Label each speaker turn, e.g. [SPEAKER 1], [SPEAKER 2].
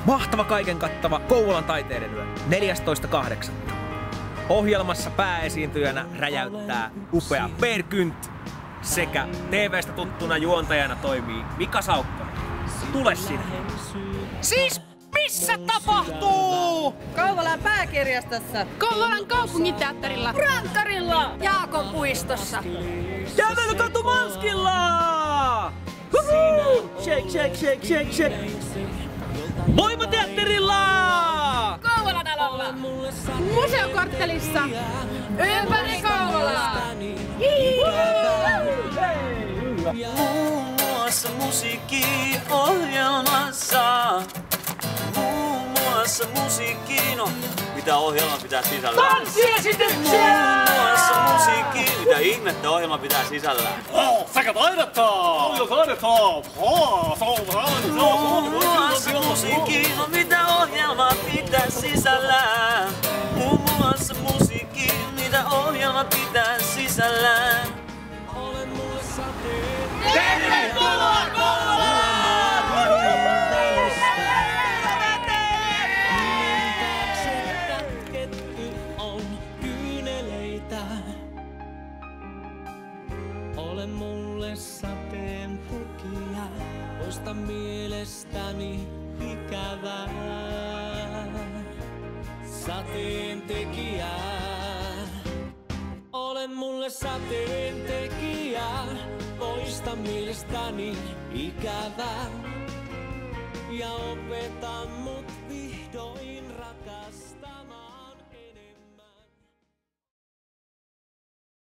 [SPEAKER 1] Mahtava kaiken kattava Kouvolan taiteiden yö 14.8. Ohjelmassa pääesiintyjänä räjäyttää upea Per Gynt sekä TV:stä tuttuna juontajana toimii Mika Saukkonen. Tule sinne. Siis missä tapahtuu?
[SPEAKER 2] Kouvolan pääkirjastossa.
[SPEAKER 3] Kouvolan kaupunginteatterilla.
[SPEAKER 2] Rankkarilla.
[SPEAKER 3] Jaakon puistossa.
[SPEAKER 1] Kävelykatu Manskilla! Shake, shake, shake, shake, shake. Voimateatterilla!
[SPEAKER 2] Kouvolan alalla.
[SPEAKER 3] Museokorttelissa.
[SPEAKER 2] Ympäri Kouvolaa.
[SPEAKER 4] Muun muassa musiikkiohjelmassa. Muun muassa musiikkino. Mitä ohjelma pitää sisällään?
[SPEAKER 1] Tanssiesityksiä!
[SPEAKER 4] Muun muassa musiikki. Mitä ihmettä ohjelma pitää sisällään?
[SPEAKER 5] Sekä taidetta! Paljon taidetta!
[SPEAKER 4] Muun muassa musiikkino. Mitä ohjelma pitää sisällään? Muun muassa musiikki. Mitä ohjelma pitää sisällään?
[SPEAKER 1] Tervetuloa Kouvolaan!
[SPEAKER 6] Kätketty on kyyneleitä. Ole mulle sateen tekijä, poista mielestäni ikävää. Sateen tekijä. Ole mulle sateen tekijä, poista mielestäni ikävää. Ja opeta mut vihdoin rakastaa.